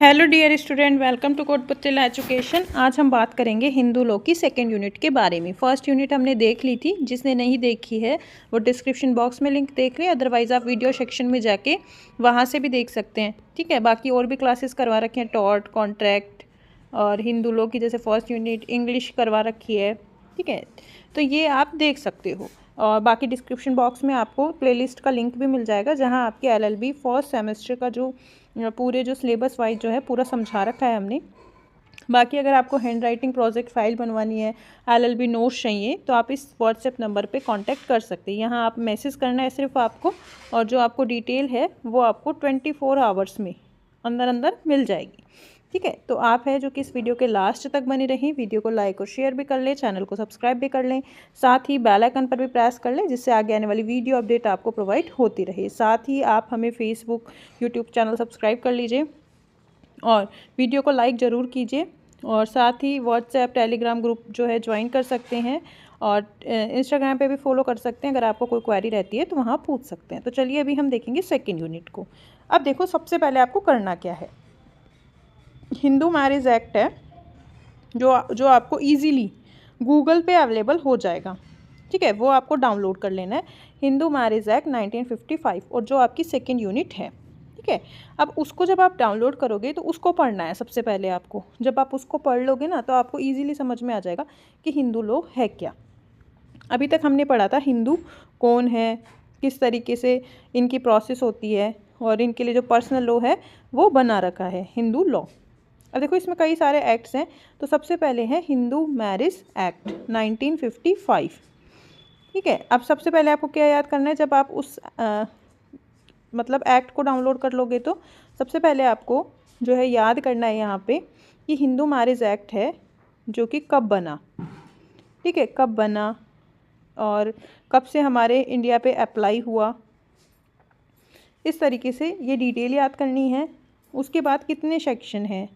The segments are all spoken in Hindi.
Hello dear student, welcome to Kotputli education. आज हम बात करेंगे हिंदू लॉ की सेकेंड यूनिट के बारे में। फर्स्ट यूनिट हमने देख ली थी, जिसने नहीं देखी है वो डिस्क्रिप्शन बॉक्स में लिंक देख लें, अदरवाइज़ आप वीडियो सेक्शन में जाके वहाँ से भी देख सकते हैं। ठीक है, बाकी और भी क्लासेस करवा रखे हैं, टॉर्ट, कॉन्ट्रैक्ट और हिंदू लॉ की जैसे फर्स्ट यूनिट इंग्लिश करवा रखी है। ठीक है, तो ये आप देख सकते हो। और बाकी डिस्क्रिप्शन बॉक्स में आपको प्लेलिस्ट का लिंक भी मिल जाएगा, जहाँ आपके LLB फर्स्ट सेमेस्टर का जो पूरे जो सिलेबस वाइज जो है पूरा समझा रखा है हमने। बाकी अगर आपको हैंड राइटिंग प्रोजेक्ट फाइल बनवानी है, LLB नोट्स चाहिए, तो आप इस व्हाट्सएप नंबर पे कांटेक्ट कर सकते हैं। यहाँ आप मैसेज करना है सिर्फ आपको, और जो आपको डिटेल है वो आपको 24 आवर्स में अंदर अंदर मिल जाएगी। ठीक है, तो आप है जो कि इस वीडियो के लास्ट तक बने रहें, वीडियो को लाइक और शेयर भी कर लें, चैनल को सब्सक्राइब भी कर लें, साथ ही बेल आइकन पर भी प्रेस कर लें, जिससे आगे आने वाली वीडियो अपडेट आपको प्रोवाइड होती रहे। साथ ही आप हमें फेसबुक, यूट्यूब चैनल सब्सक्राइब कर लीजिए और वीडियो को लाइक ज़रूर कीजिए। और साथ ही व्हाट्सएप, टेलीग्राम ग्रुप जो है ज्वाइन कर सकते हैं, और इंस्टाग्राम पे भी फॉलो कर सकते हैं। अगर आपको कोई क्वेरी रहती है तो वहाँ पूछ सकते हैं। तो चलिए अभी हम देखेंगे सेकेंड यूनिट को। अब देखो, सबसे पहले आपको करना क्या है। हिंदू मैरिज एक्ट है जो आपको इजीली गूगल पे अवेलेबल हो जाएगा। ठीक है, वो आपको डाउनलोड कर लेना है, हिंदू मैरिज एक्ट 1955, और जो आपकी सेकेंड यूनिट है। ठीक है, अब उसको जब आप डाउनलोड करोगे तो उसको पढ़ना है सबसे पहले आपको। जब आप उसको पढ़ लोगे ना, तो आपको इजीली समझ में आ जाएगा कि हिंदू लॉ है क्या। अभी तक हमने पढ़ा था हिंदू कौन है, किस तरीके से इनकी प्रोसेस होती है, और इनके लिए जो पर्सनल लॉ है वो बना रखा है हिंदू लॉ। अब देखो, इसमें कई सारे एक्ट्स हैं। तो सबसे पहले है हिंदू मैरिज एक्ट 1955। ठीक है, अब सबसे पहले आपको क्या याद करना है, जब आप उस मतलब एक्ट को डाउनलोड कर लोगे तो सबसे पहले आपको जो है याद करना है यहाँ पे कि हिंदू मैरिज एक्ट है जो कि कब बना। ठीक है, कब बना और कब से हमारे इंडिया पे अप्लाई हुआ, इस तरीके से ये डिटेल याद करनी है। उसके बाद कितने सेक्शन हैं,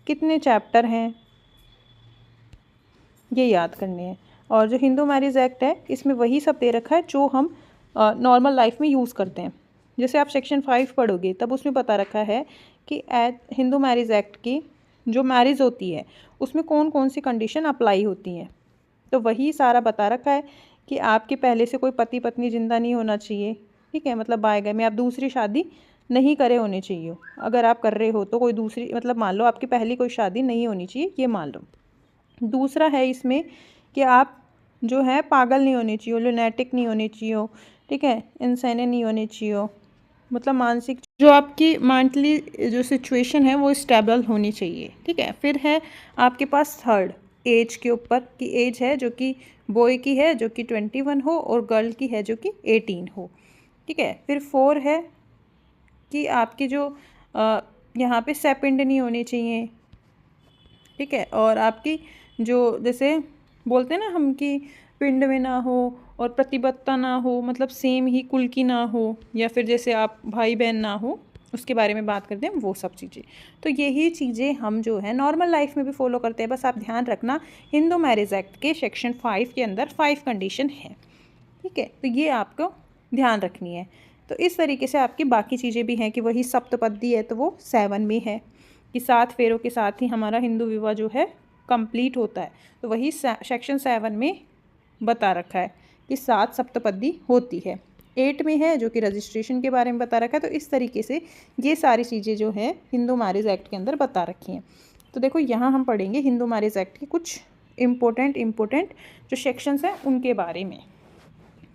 कितने चैप्टर हैं, ये याद करने हैं। और जो हिंदू मैरिज एक्ट है, इसमें वही सब दे रखा है जो हम नॉर्मल लाइफ में यूज़ करते हैं। जैसे आप सेक्शन 5 पढ़ोगे तब उसमें बता रखा है कि हिंदू मैरिज एक्ट की जो मैरिज होती है उसमें कौन कौन सी कंडीशन अप्लाई होती हैं। तो वही सारा बता रखा है कि आपके पहले से कोई पति पत्नी जिंदा नहीं होना चाहिए। ठीक है, मतलब बाय गए में आप दूसरी शादी नहीं करे होने चाहिए। अगर आप कर रहे हो तो कोई दूसरी, मतलब मान लो आपकी पहली कोई शादी नहीं होनी चाहिए, ये मान लो। दूसरा है इसमें कि आप जो है पागल नहीं होने चाहिए, लुनैटिक नहीं होने चाहिए। ठीक है, इंसाने नहीं होने चाहिए, मतलब मानसिक जो आपकी मेंटली जो सिचुएशन है वो स्टेबल होनी चाहिए। ठीक है, फिर है आपके पास थर्ड एज के ऊपर की एज है जो कि बॉय की है जो कि 21 हो, और गर्ल की है जो कि 18 हो। ठीक है, फिर 4 है कि आपकी जो यहाँ पे सेपिंड नहीं होनी चाहिए। ठीक है, और आपकी जो जैसे बोलते हैं ना हम कि पिंड में ना हो और प्रतिबद्धता ना हो, मतलब सेम ही कुल की ना हो, या फिर जैसे आप भाई बहन ना हो, उसके बारे में बात करते हैं, वो सब चीज़ें। तो यही चीज़ें हम जो है नॉर्मल लाइफ में भी फॉलो करते हैं। बस आप ध्यान रखना, हिंदू मैरिज एक्ट के सेक्शन 5 के अंदर 5 कंडीशन है। ठीक है, तो ये आपको ध्यान रखनी है। तो इस तरीके से आपकी बाकी चीज़ें भी हैं कि वही सप्तपदी है तो वो 7 में है कि 7 फेरों के साथ ही हमारा हिंदू विवाह जो है कंप्लीट होता है। तो वही सेक्शन 7 में बता रखा है कि 7 सप्तपदी होती है। 8 में है जो कि रजिस्ट्रेशन के बारे में बता रखा है। तो इस तरीके से ये सारी चीज़ें जो है हिंदू मैरिज एक्ट के अंदर बता रखी हैं। तो देखो, यहाँ हम पढ़ेंगे हिंदू मैरिज एक्ट के कुछ इम्पोर्टेंट जो सेक्शंस हैं उनके बारे में।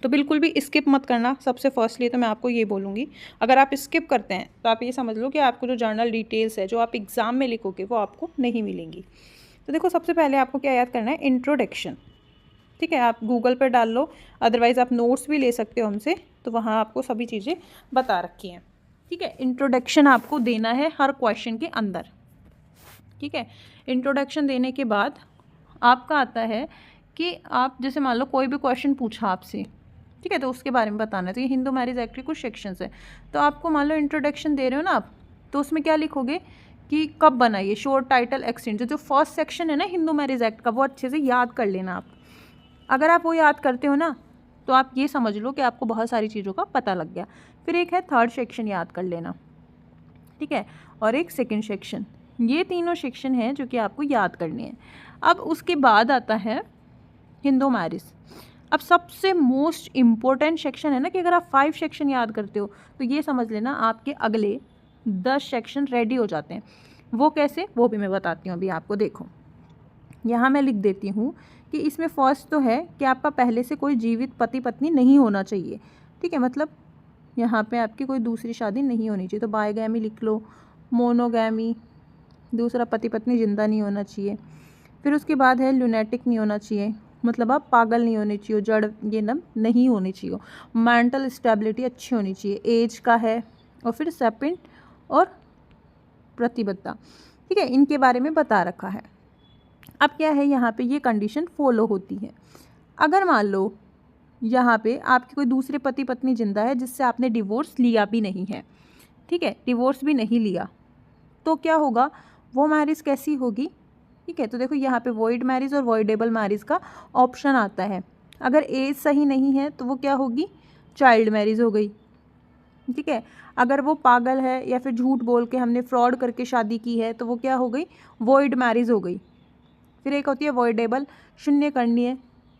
तो बिल्कुल भी स्किप मत करना। सबसे फर्स्टली तो मैं आपको ये बोलूँगी, अगर आप स्किप करते हैं तो आप ये समझ लो कि आपको जो जर्नल डिटेल्स है जो आप एग्ज़ाम में लिखोगे वो आपको नहीं मिलेंगी। तो देखो, सबसे पहले आपको क्या याद करना है, इंट्रोडक्शन। ठीक है, आप गूगल पर डाल लो, अदरवाइज़ आप नोट्स भी ले सकते हो हमसे, तो वहाँ आपको सभी चीज़ें बता रखी हैं। ठीक है, इंट्रोडक्शन आपको देना है हर क्वेश्चन के अंदर। ठीक है, इंट्रोडक्शन देने के बाद आपका आता है कि आप जैसे मान लो कोई भी क्वेश्चन पूछा आपसे, ठीक है, तो उसके बारे में बताना है। तो ये हिंदू मैरिज एक्ट के कुछ सेक्शंस है। तो आपको मान लो इंट्रोडक्शन दे रहे हो ना आप, तो उसमें क्या लिखोगे कि कब बना ये, शोर्ट टाइटल एक्सटेंट। जो फर्स्ट सेक्शन है ना हिंदू मैरिज एक्ट का, वो अच्छे से याद कर लेना आप। अगर आप वो याद करते हो ना, तो आप ये समझ लो कि आपको बहुत सारी चीज़ों का पता लग गया। फिर एक है थर्ड सेक्शन, याद कर लेना। ठीक है, और एक सेकंड सेक्शन। ये तीनों सेक्शन हैं जो कि आपको याद करने हैं। अब उसके बाद आता है हिंदू मैरिज। अब सबसे मोस्ट इम्पोर्टेंट सेक्शन है ना कि अगर आप 5 सेक्शन याद करते हो तो ये समझ लेना आपके अगले 10 सेक्शन रेडी हो जाते हैं। वो कैसे, वो भी मैं बताती हूँ अभी आपको। देखो यहाँ मैं लिख देती हूँ कि इसमें फर्स्ट तो है कि आपका पहले से कोई जीवित पति पत्नी नहीं होना चाहिए। ठीक है, मतलब यहाँ पे आपकी कोई दूसरी शादी नहीं होनी चाहिए। तो बायगैमी लिख लो, मोनोगैमी, दूसरा पति पत्नी जिंदा नहीं होना चाहिए। फिर उसके बाद है ल्यूनेटिक नहीं होना चाहिए, मतलब आप पागल नहीं होने चाहिए, जड़ ये नम नहीं होनी चाहिए। मेंटल स्टेबिलिटी अच्छी होनी चाहिए, एज का है, और फिर सेपेंट और प्रतिबद्धता। ठीक है, इनके बारे में बता रखा है। अब क्या है, यहाँ पे ये कंडीशन फॉलो होती है। अगर मान लो यहाँ पे आपके कोई दूसरे पति पत्नी जिंदा है जिससे आपने डिवोर्स लिया भी नहीं है, ठीक है, डिवोर्स भी नहीं लिया, तो क्या होगा, वो मैरिज कैसी होगी। ठीक है, तो देखो यहाँ पे वॉइड मैरिज और वॉइडेबल मैरिज का ऑप्शन आता है। अगर एज सही नहीं है तो वो क्या होगी, चाइल्ड मैरिज हो गई। ठीक है, अगर वो पागल है या फिर झूठ बोल के हमने फ्रॉड करके शादी की है तो वो क्या हो गई, वॉइड मैरिज हो गई। फिर एक होती है वॉइडेबल, शून्य करनी है,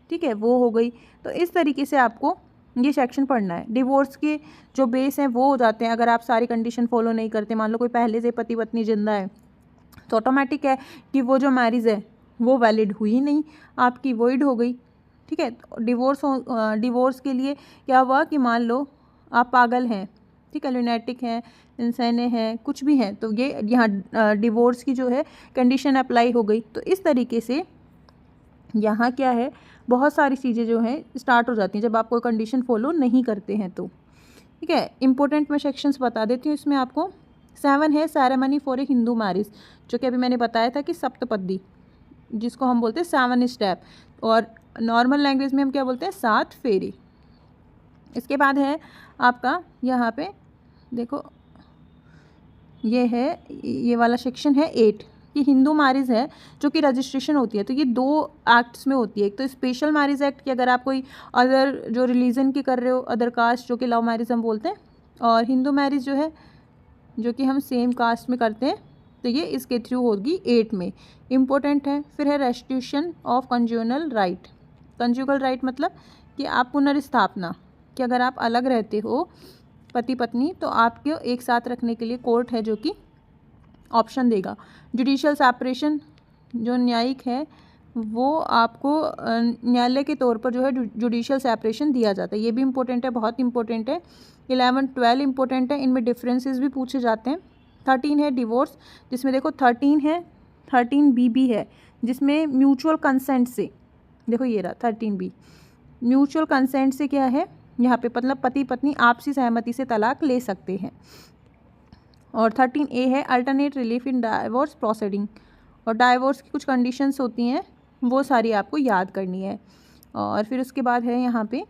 ठीक है, वो हो गई। तो इस तरीके से आपको ये सेक्शन पढ़ना है। डिवोर्स के जो बेस हैं वो हो जाते हैं अगर आप सारी कंडीशन फॉलो नहीं करते। मान लो कोई पहले से पति पत्नी जिंदा है तो ऑटोमेटिक है कि वो जो मैरिज है वो वैलिड हुई नहीं, आपकी वॉइड हो गई। ठीक है, डिवोर्स के लिए क्या हुआ कि मान लो आप पागल हैं, ठीक है, ल्यूनेटिक हैं, इंसाने हैं, कुछ भी हैं, तो ये यहाँ डिवोर्स की जो है कंडीशन अप्लाई हो गई। तो इस तरीके से यहाँ क्या है, बहुत सारी चीज़ें जो हैं स्टार्ट हो जाती हैं जब आप कोई कंडीशन फॉलो नहीं करते हैं तो। ठीक है, इंपॉर्टेंट मैं सेक्शंस बता देती हूँ इसमें आपको। 7 है ceremony for a Hindu marriage, जो कि अभी मैंने बताया था कि सप्तपदी, जिसको हम बोलते हैं 7 स्टेप, और नॉर्मल लैंग्वेज में हम क्या बोलते हैं, 7 फेरी। इसके बाद है आपका यहाँ पे देखो, ये है, ये वाला सेक्शन है 8 कि हिंदू मैरिज है जो कि रजिस्ट्रेशन होती है। तो ये 2 एक्ट्स में होती है। एक तो स्पेशल मैरिज एक्ट कि अगर आप कोई अदर जो रिलीजन की कर रहे हो, अदर कास्ट, जो कि लव मैरिज हम बोलते हैं, और हिंदू मैरिज जो है जो कि हम सेम कास्ट में करते हैं, तो ये इसके थ्रू होगी 8 में, इम्पोर्टेंट है। फिर है रेस्टिट्यूशन ऑफ कंज्यूनल राइट। कंज्यूगल राइट मतलब कि आप पुनर्स्थापना, कि अगर आप अलग रहते हो पति पत्नी तो आपको एक साथ रखने के लिए कोर्ट है जो कि ऑप्शन देगा। जुडिशियल सेपरेशन, जो न्यायिक है वो आपको न्यायालय के तौर पर जो है जुडिशियल सेपरेशन दिया जाता है। ये भी इम्पोर्टेंट है, बहुत इंपॉर्टेंट है। 11, 12 इंपॉर्टेंट है, इनमें डिफरेंसेस भी पूछे जाते हैं। 13 है डिवोर्स, जिसमें देखो 13 है, 13B भी है, जिसमें म्यूचुअल कंसेंट से, देखो ये रहा 13B, म्यूचुअल कंसेंट से क्या है यहाँ पे, मतलब पति पत्नी आपसी सहमति से तलाक ले सकते हैं। और 13A है alternate relief in divorce proceeding, और डाइवोर्स की कुछ कंडीशंस होती हैं वो सारी आपको याद करनी है। और फिर उसके बाद है यहाँ पे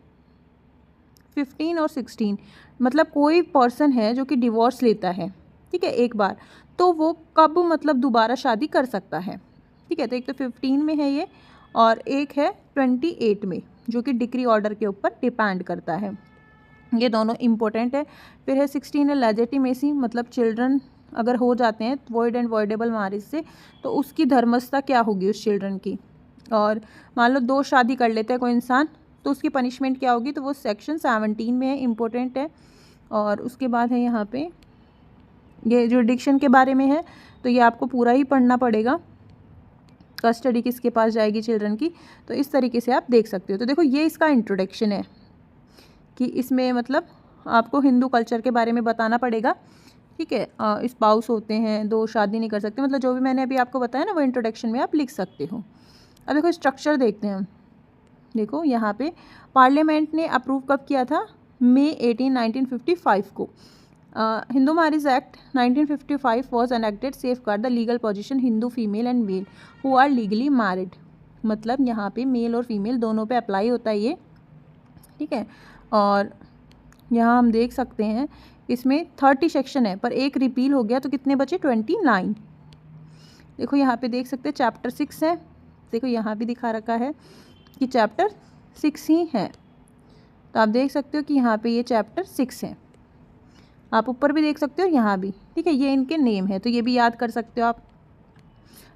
15 और 16, मतलब कोई पर्सन है जो कि डिवोर्स लेता है, ठीक है, एक बार, तो वो कब मतलब दोबारा शादी कर सकता है। ठीक है, तो एक तो 15 में है ये, और एक है 28 में जो कि डिक्री ऑर्डर के ऊपर डिपेंड करता है। ये दोनों इम्पोर्टेंट है। फिर है 16 है लेजिटिमेसी, मतलब चिल्ड्रन अगर हो जाते हैं वॉइड एंड वॉइडेबल मैरिज से तो उसकी धर्मस्थता क्या होगी उस चिल्ड्रन की। और मान लो 2 शादी कर लेता है कोई इंसान तो उसकी पनिशमेंट क्या होगी, तो वो सेक्शन 17 में है, इम्पोर्टेंट है। और उसके बाद है यहाँ पे ये जुरिडिक्शन के बारे में है, तो ये आपको पूरा ही पढ़ना पड़ेगा, कस्टडी किसके पास जाएगी चिल्ड्रन की, तो इस तरीके से आप देख सकते हो। तो देखो ये इसका इंट्रोडक्शन है कि इसमें मतलब आपको हिंदू कल्चर के बारे में बताना पड़ेगा। ठीक है, स्पाउस होते हैं, 2 शादी नहीं कर सकते, मतलब जो भी मैंने अभी आपको बताया ना वो इंट्रोडक्शन में आप लिख सकते हो। अब देखो स्ट्रक्चर देखते हैं हम। देखो यहाँ पे पार्लियामेंट ने अप्रूव कब किया था, मई 18, 1955 को। Hindu marriage act 1955 was enacted safeguard the legal position Hindu female and male who are legally married, मतलब यहाँ पे मेल और फीमेल दोनों पे अप्लाई होता है ये। ठीक है, और यहाँ हम देख सकते हैं इसमें 30 सेक्शन है पर एक रिपील हो गया तो कितने बचे, 29। देखो यहाँ पे देख सकते हैं चैप्टर 6 है, देखो यहाँ भी दिखा रखा है कि चैप्टर 6 ही है, तो आप देख सकते हो कि यहाँ पे ये चैप्टर 6 है। आप ऊपर भी देख सकते हो, यहाँ भी, ठीक है, ये इनके नेम है, तो ये भी याद कर सकते हो आप।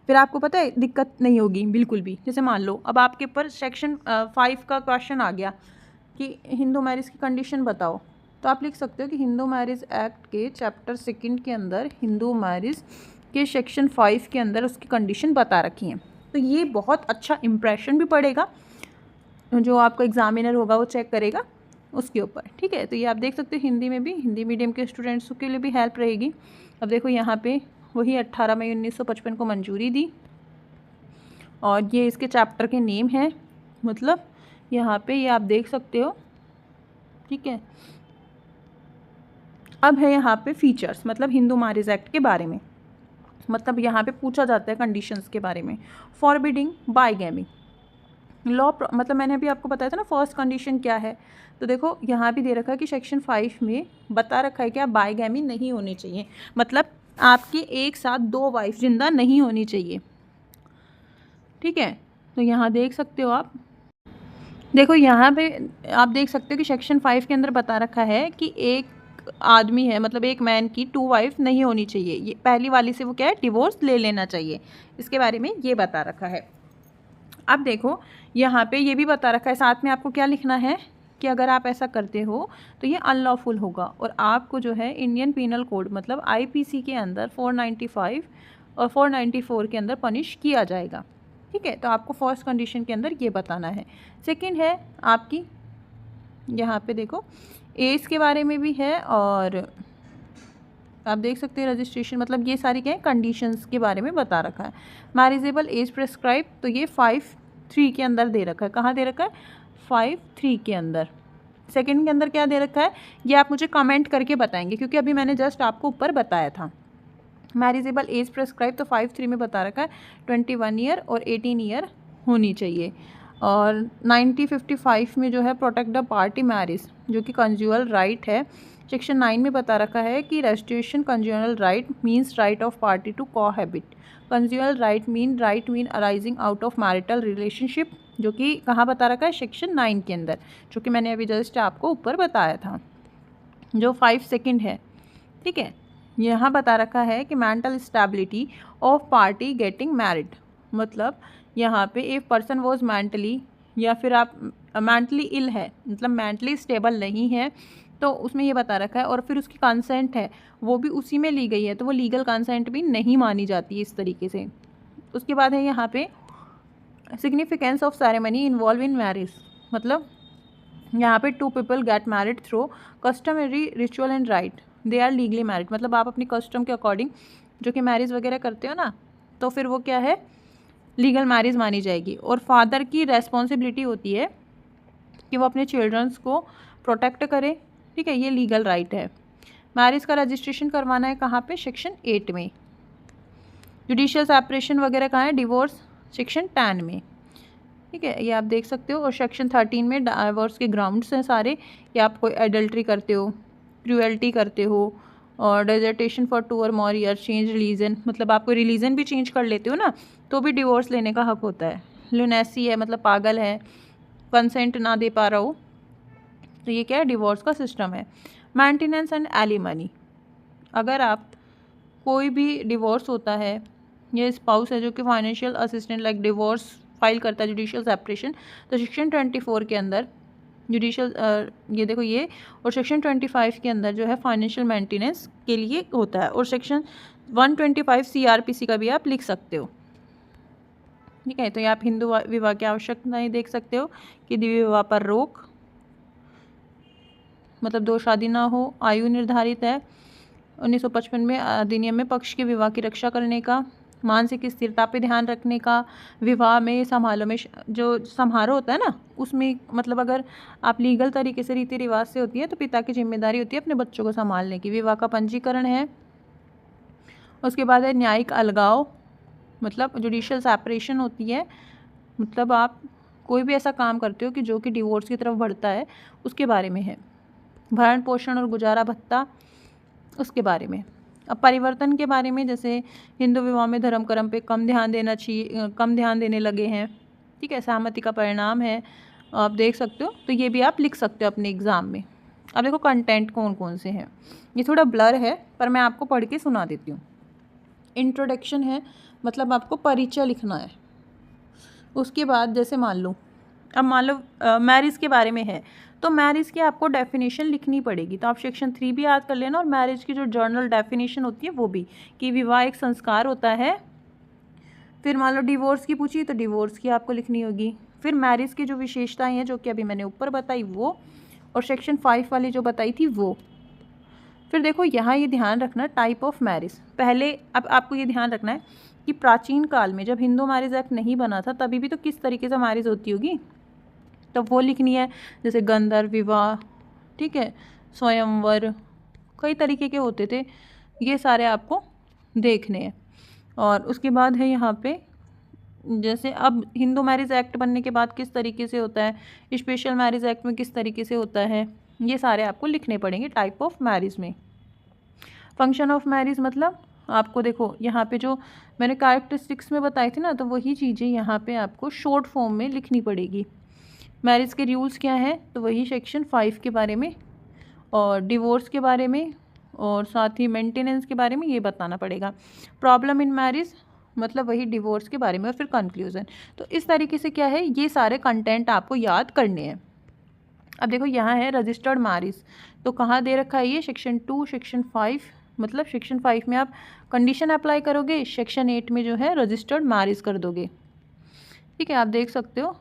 फिर आपको पता है दिक्कत नहीं होगी बिल्कुल भी। जैसे मान लो अब आपके ऊपर सेक्शन 5 का क्वेश्चन आ गया कि हिंदू मैरिज की कंडीशन बताओ, तो आप लिख सकते हो कि हिंदू मैरिज एक्ट के चैप्टर 2 के अंदर हिंदू मैरिज के सेक्शन 5 के अंदर उसकी कंडीशन बता रखी हैं। तो ये बहुत अच्छा इम्प्रेशन भी पड़ेगा, जो आपका एग्जामिनर होगा वो चेक करेगा उसके ऊपर, ठीक है। तो ये आप देख सकते हो हिंदी में भी, हिंदी मीडियम के स्टूडेंट्स के लिए भी हेल्प रहेगी। अब देखो यहाँ पे वही 18 मई 1955 को मंजूरी दी, और ये इसके चैप्टर के नेम हैं, मतलब यहाँ पे ये आप देख सकते हो, ठीक है। अब है यहाँ पे फीचर्स, मतलब हिंदू मैरिज एक्ट के बारे में, मतलब यहाँ पे पूछा जाता है कंडीशंस के बारे में। फॉरबिडिंग बाइगैमी लॉ, मतलब मैंने अभी आपको बताया था ना फर्स्ट कंडीशन क्या है, तो देखो यहाँ भी दे रखा है कि सेक्शन 5 में बता रखा है कि आप बाइगैमी नहीं होनी चाहिए, मतलब आपके एक साथ 2 वाइफ जिंदा नहीं होनी चाहिए, ठीक है। तो यहाँ देख सकते हो आप, देखो यहाँ पे आप देख सकते हो कि सेक्शन 5 के अंदर बता रखा है कि एक आदमी है, मतलब एक मैन की 2 वाइफ नहीं होनी चाहिए, ये पहली वाली से वो क्या है डिवोर्स ले लेना चाहिए, इसके बारे में ये बता रखा है। अब देखो यहाँ पे ये भी बता रखा है, साथ में आपको क्या लिखना है कि अगर आप ऐसा करते हो तो ये अनलॉफुल होगा, और आपको जो है इंडियन पीनल कोड मतलब आईपीसी के अंदर 495 और 494 के अंदर पनिश किया जाएगा, ठीक है। तो आपको फर्स्ट कंडीशन के अंदर ये बताना है। सेकंड है आपकी, यहाँ पे देखो एज के बारे में भी है, और आप देख सकते हैं रजिस्ट्रेशन, मतलब ये सारी क्या है कंडीशंस के बारे में बता रखा है। मैरिजेबल एज प्रेस्क्राइब, तो ये 5(3) के अंदर दे रखा है, कहाँ दे रखा है 5(3) के अंदर। सेकंड के अंदर क्या दे रखा है ये आप मुझे कमेंट करके बताएंगे, क्योंकि अभी मैंने जस्ट आपको ऊपर बताया था। मैरिजेबल एज प्रेस्क्राइब तो 5(3) में बता रखा है 21 ईयर और 18 ईयर होनी चाहिए। और 1955 में जो है प्रोटेक्ट द पार्टी मैरिज, जो कि कंज्यूअल राइट है, सेक्शन 9 में बता रखा है कि restriction conjugal right means right of party to cohabit. Conjugal right mean arising out of marital relationship, जो कि कहाँ बता रखा है सेक्शन 9 के अंदर, जो कि मैंने अभी जस्ट आपको ऊपर बताया था, जो 5 सेकेंड है, ठीक है। यहाँ बता रखा है कि mental stability of party getting married, मतलब यहाँ पे एक पर्सन वॉज मेंटली, या फिर आप मेंटली इल है, मतलब मेंटली स्टेबल नहीं है, तो उसमें ये बता रखा है, और फिर उसकी कंसेंट है वो भी उसी में ली गई है, तो वो लीगल कंसेंट भी नहीं मानी जाती इस तरीके से। उसके बाद है यहाँ पे significance of ceremony involve in marriage, मतलब यहाँ पे 2 people get married through customary ritual and right, they are legally married, मतलब आप अपनी कस्टम के अकॉर्डिंग जो कि मैरिज वगैरह करते हो ना, तो फिर वो क्या है लीगल मैरिज मानी जाएगी। और फादर की रेस्पॉन्सिबिलिटी होती है कि वो अपने चिल्ड्रंस को प्रोटेक्ट करे, ठीक है, ये लीगल राइट है। मैरिज का रजिस्ट्रेशन करवाना है कहाँ पे सेक्शन 8 में। जुडिशियल सेपरेशन वगैरह कहाँ है डिवोर्स सेक्शन 10 में, ठीक है, ये आप देख सकते हो। और सेक्शन 13 में डाइवोर्स के ग्राउंड्स हैं सारे, कि आप कोई एडल्ट्री करते हो, क्रूएल्टी करते हो, और डेजर्टेशन फॉर 2 और मोर ईयर, चेंज रिलीजन, मतलब आप कोई रिलीजन भी चेंज कर लेते हो ना तो भी डिवोर्स लेने का हक होता है। लुनेसी है, मतलब पागल है, कंसेंट ना दे पा रहा हो, तो ये क्या है डिवोर्स का सिस्टम है। मेंटेनेंस एंड एलिमनी, अगर आप कोई भी डिवोर्स होता है, ये स्पाउस है जो कि financial assistant like divorce file करता है जुडिशियल सेपरेशन, तो सेक्शन 24 के अंदर जुडिशियल ये देखो ये, और सेक्शन 25 के अंदर जो है फाइनेंशियल मेंटेनेंस के लिए होता है, और सेक्शन 125 CRPC का भी आप लिख सकते हो, ठीक है। तो ये आप हिंदू विवाह की आवश्यकताएं देख सकते हो कि द्वितीय विवाह पर रोक, मतलब 2 शादी ना हो, आयु निर्धारित है 1955 में अधिनियम में पक्ष के विवाह की रक्षा करने का, मानसिक स्थिरता पे ध्यान रखने का, विवाह में समारोह में जो समारोह होता है ना उसमें, मतलब अगर आप लीगल तरीके से रीति रिवाज से होती है तो पिता की जिम्मेदारी होती है अपने बच्चों को संभालने की। विवाह का पंजीकरण है, उसके बाद है न्यायिक अलगाव, मतलब जुडिशियल सेपरेशन होती है, मतलब आप कोई भी ऐसा काम करते हो कि जो कि डिवोर्स की तरफ बढ़ता है उसके बारे में है। भरण पोषण और गुजारा भत्ता उसके बारे में। अब परिवर्तन के बारे में, जैसे हिंदू विवाह में धर्म कर्म पे कम ध्यान देना चाहिए, कम ध्यान देने लगे हैं, ठीक है, सहमति का परिणाम है, आप देख सकते हो, तो ये भी आप लिख सकते हो अपने एग्ज़ाम में। अब देखो कंटेंट कौन कौन से हैं, ये थोड़ा ब्लर है पर मैं आपको पढ़ के सुना देती हूँ। इंट्रोडक्शन है, मतलब आपको परिचय लिखना है। उसके बाद जैसे मान लो मैरिज के बारे में है तो मैरिज की आपको डेफिनेशन लिखनी पड़ेगी, तो आप सेक्शन 3 भी याद कर लेना, और मैरिज की जो जर्नल डेफिनेशन होती है वो भी, कि विवाह एक संस्कार होता है। फिर मान लो डिवोर्स की पूछी तो डिवोर्स की आपको लिखनी होगी। फिर मैरिज की जो विशेषताएं हैं जो कि अभी मैंने ऊपर बताई वो, और सेक्शन 5 वाली जो बताई थी वो। फिर देखो यहाँ ये ध्यान रखना टाइप ऑफ मैरिज, पहले अब आपको ये ध्यान रखना है कि प्राचीन काल में जब हिंदू मैरिज एक्ट नहीं बना था तभी भी तो किस तरीके से मैरिज होती होगी, तो वो लिखनी है। जैसे गंधर्व विवाह, ठीक है, स्वयंवर, कई तरीके के होते थे, ये सारे आपको देखने हैं। और उसके बाद है यहाँ पे जैसे अब हिंदू मैरिज एक्ट बनने के बाद किस तरीके से होता है, स्पेशल मैरिज एक्ट में किस तरीके से होता है, ये सारे आपको लिखने पड़ेंगे टाइप ऑफ मैरिज में। फंक्शन ऑफ मैरिज मतलब आपको देखो यहाँ पे जो मैंने कैरेक्टरिस्टिक्स में बताई थी ना, तो वही चीज़ें यहाँ पे आपको शॉर्ट फॉर्म में लिखनी पड़ेगी। मैरिज के रूल्स क्या हैं, तो वही सेक्शन 5 के बारे में, और डिवोर्स के बारे में, और साथ ही मेंटेनेंस के बारे में ये बताना पड़ेगा। प्रॉब्लम इन मैरिज मतलब वही डिवोर्स के बारे में, और फिर कंक्लूजन। तो इस तरीके से क्या है, ये सारे कंटेंट आपको याद करने हैं। अब देखो यहाँ है रजिस्टर्ड मैरिज, तो कहाँ दे रखा है ये, सेक्शन 2 सेक्शन 5, मतलब सेक्शन 5 में आप कंडीशन अप्लाई करोगे, सेक्शन 8 में जो है रजिस्टर्ड मैरिज कर दोगे। ठीक है, आप देख सकते हो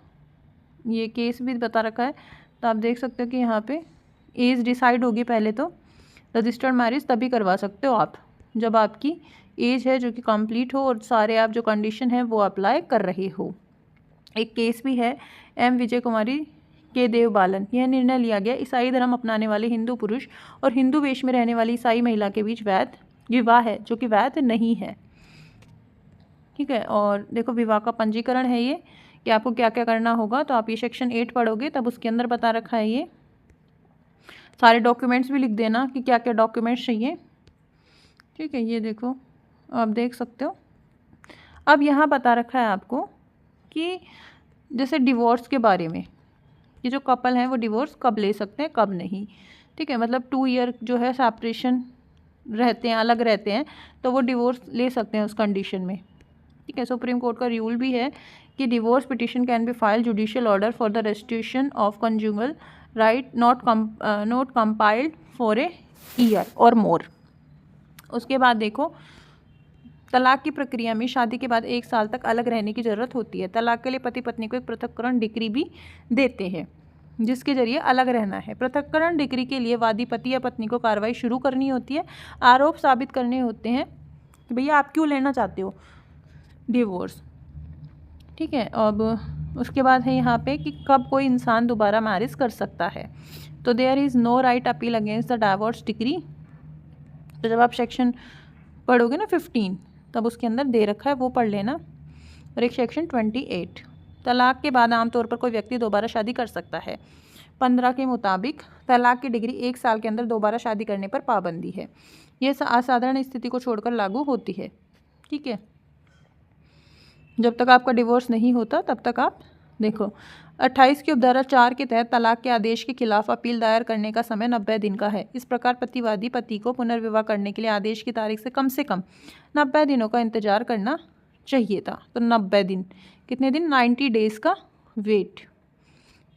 ये केस भी बता रखा है, तो आप देख सकते हो कि यहाँ पे एज डिसाइड होगी पहले, तो रजिस्टर्ड मैरिज तभी करवा सकते हो आप जब आपकी एज है जो कि कंप्लीट हो और सारे आप जो कंडीशन है वो अप्लाई कर रहे हो। एक केस भी है एम विजय कुमारी के देवबालन, यह निर्णय लिया गया ईसाई धर्म अपनाने वाले हिंदू पुरुष और हिंदू वेश में रहने वाली ईसाई महिला के बीच वैध विवाह है जो कि वैध नहीं है। ठीक है, और देखो विवाह का पंजीकरण है ये, कि आपको क्या क्या करना होगा, तो आप ये सेक्शन 8 पढ़ोगे तब उसके अंदर बता रखा है ये। सारे डॉक्यूमेंट्स भी लिख देना कि क्या क्या डॉक्यूमेंट्स चाहिए। ठीक है, ये देखो आप देख सकते हो। अब यहाँ बता रखा है आपको कि जैसे डिवोर्स के बारे में, ये जो कपल हैं वो डिवोर्स कब ले सकते हैं कब नहीं। ठीक है, मतलब 2 ईयर जो है सेपरेशन रहते हैं, अलग रहते हैं, तो वो डिवोर्स ले सकते हैं उस कंडीशन में। ठीक है, सुप्रीम कोर्ट का रूल भी है कि divorce petition can be file judicial order for the restitution of conjugal right not compiled for a year और मोर। उसके बाद देखो तलाक की प्रक्रिया में शादी के बाद 1 साल तक अलग रहने की ज़रूरत होती है। तलाक के लिए पति पत्नी को एक पृथक्करण डिक्री भी देते हैं जिसके जरिए अलग रहना है। पृथक्करण डिक्री के लिए वादी पति या पत्नी को कार्रवाई शुरू करनी होती है, आरोप साबित करने होते हैं कि भैया आप क्यों लेना चाहते हो डिवोर्स। ठीक है, अब उसके बाद है यहाँ पे कि कब कोई इंसान दोबारा मैरिज कर सकता है, तो there is no right appeal against the divorce decree. तो जब आप सेक्शन पढ़ोगे ना 15 तब उसके अंदर दे रखा है वो पढ़ लेना। और एक सेक्शन 28, तलाक के बाद आमतौर पर कोई व्यक्ति दोबारा शादी कर सकता है। 15 के मुताबिक तलाक की डिग्री 1 साल के अंदर दोबारा शादी करने पर पाबंदी है। ये असाधारण स्थिति को छोड़कर लागू होती है। ठीक है, जब तक आपका डिवोर्स नहीं होता तब तक आप देखो 28 की उपधारा 4 के तहत तलाक के आदेश के खिलाफ अपील दायर करने का समय 90 दिन का है। इस प्रकार प्रतिवादी पति को पुनर्विवाह करने के लिए आदेश की तारीख से कम 90 दिनों का इंतजार करना चाहिए था। तो 90 दिन, कितने दिन, 90 डेज़ का वेट।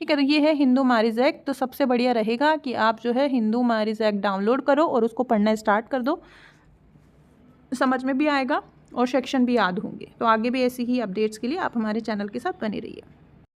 ठीक है, तो ये है हिंदू मैरिज एक्ट। तो सबसे बढ़िया रहेगा कि आप जो है हिंदू मैरिज एक्ट डाउनलोड करो और उसको पढ़ना स्टार्ट कर दो, समझ में भी आएगा और सेक्शन भी याद होंगे। तो आगे भी ऐसी ही अपडेट्स के लिए आप हमारे चैनल के साथ बने रहिए।